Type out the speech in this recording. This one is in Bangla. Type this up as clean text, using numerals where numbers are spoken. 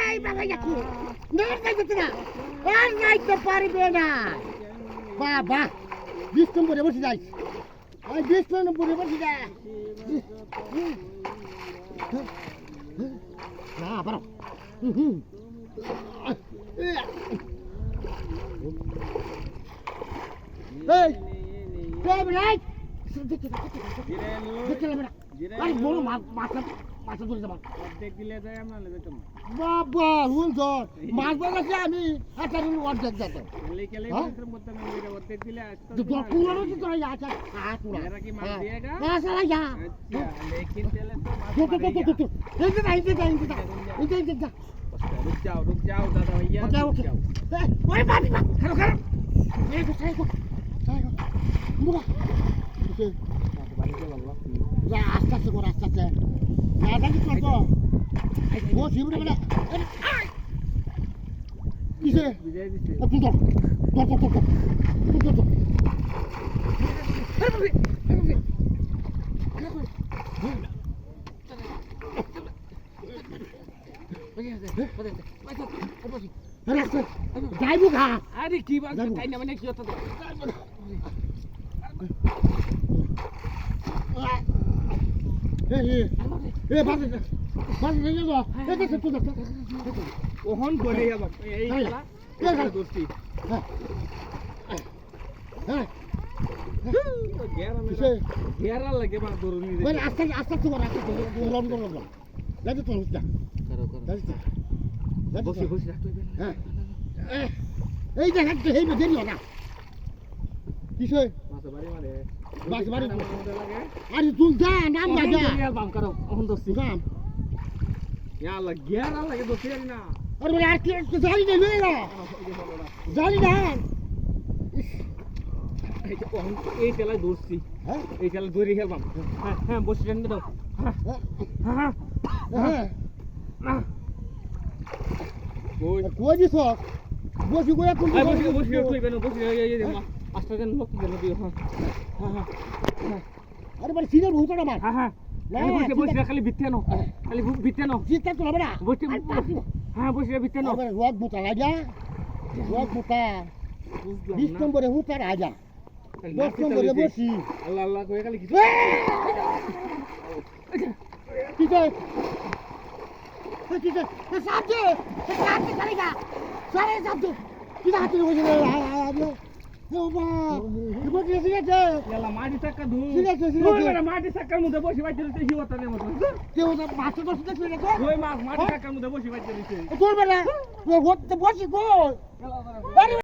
এই বাবা কি দেখতে না আর যাইতে পারবে না বাবা 20 নম্বরে বসে যাই ওই 20 নম্বরে বসে যা না বাবা এই রাইট দেখতে না আরে বড় মাছ ধরে যাবা অর্ধেক দিলে যায় আমরা যেতাম বাবা হুনছ মাছ বলাছি আমি আচ্ছা অর্ধেক যেত কেলে মধ্যে আমি অর্ধেক দিলে তো পুরো তো আচ্ছা পুরো এরা কি মাছ দিয়েগা না সারা যা আচ্ছা লেকিন তেলে তো তো এই যা रुक जाओ दादा भैया ओके ओए बाबी खरो ये तो सही को मुगा या आस्ते से को रास्ता से ना जाके चल तो वो जीवन में किसे विजय जी से तू तो अरे যাইবো খা আরে কি বাল তাই না মানে কি হতো তো বাজে যাবো এটা তো তুই ওহন করে যাবো এই খেলা দোস্তি হ্যাঁ গেরা লাগে মা দরুনি মানে আস্তে আস্তে তো রাখতে লম লম যাইতে তো যা করো যাইতে বসে রাখতে হ্যাঁ এই যে হাঁটতে হেই দেরি না কিসে বাস বাড়ি আরে তুই যা নাম যা বাম করো ওহন দোস্তি নাম ইয়াল্লা গেরা লাগে দোস্তি না আরে বলে আর কি জানি না লইলা জানি না এই খেলায় দৌড়ছি হ্যাঁ এই খেলা দৌড়ে খেলবাম হ্যাঁ হ্যাঁ বসে রেন দাও হ্যাঁ হ্যাঁ কই দিছ বসি কই কোন বসে তুই বেনো বসে এই আস্তে দেন লোক দেন দিও হ্যাঁ আরে বলে সিনিয়র ভূতটা মার হ্যাঁ বসে খালি বিতে নাও খালি বিতে নাও জিততে তো হবে না বসে হ্যাঁ বসে বিতে নাও আরে রোগ বুতা লাগা রোগ বুতা 20 নম্বরে হুতা রাজা 10 নম্বরে বসি আল্লাহ আল্লাহ কই খালি কিছু কি কই কিসে সাবজে চলেগা সারে সাবজে কি হাতে বসে আরে বাবা কি বসে আছে ইয়ালা মাটি টাকা ধু সিরিয়াস মাটি টাকার মধ্যে বসে বাইতে দিতে হিওতা নেই মত কেউ না মাছ তো দেখতে রে ওই মাছ মাটি টাকার মধ্যে বসে বাইতে দিতে তোর বেলা ও বসি কই আরে